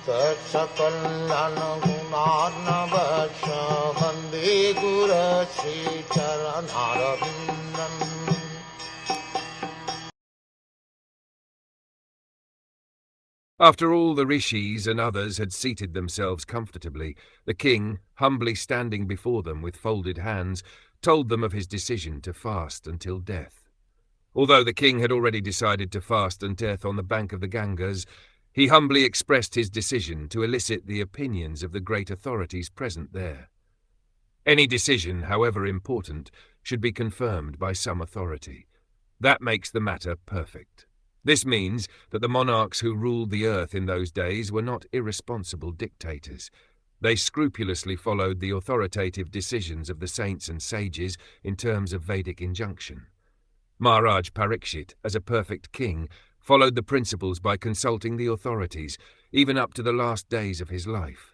Sakal Gunarnavasha Vande Guru Sri Charanaravindan. After all the rishis and others had seated themselves comfortably, the king, humbly standing before them with folded hands, told them of his decision to fast until death. Although the king had already decided to fast until death on the bank of the Ganges, he humbly expressed his decision to elicit the opinions of the great authorities present there. Any decision, however important, should be confirmed by some authority. That makes the matter perfect. This means that the monarchs who ruled the earth in those days were not irresponsible dictators. They scrupulously followed the authoritative decisions of the saints and sages in terms of Vedic injunction. Maharaj Parikshit, as a perfect king, followed the principles by consulting the authorities, even up to the last days of his life.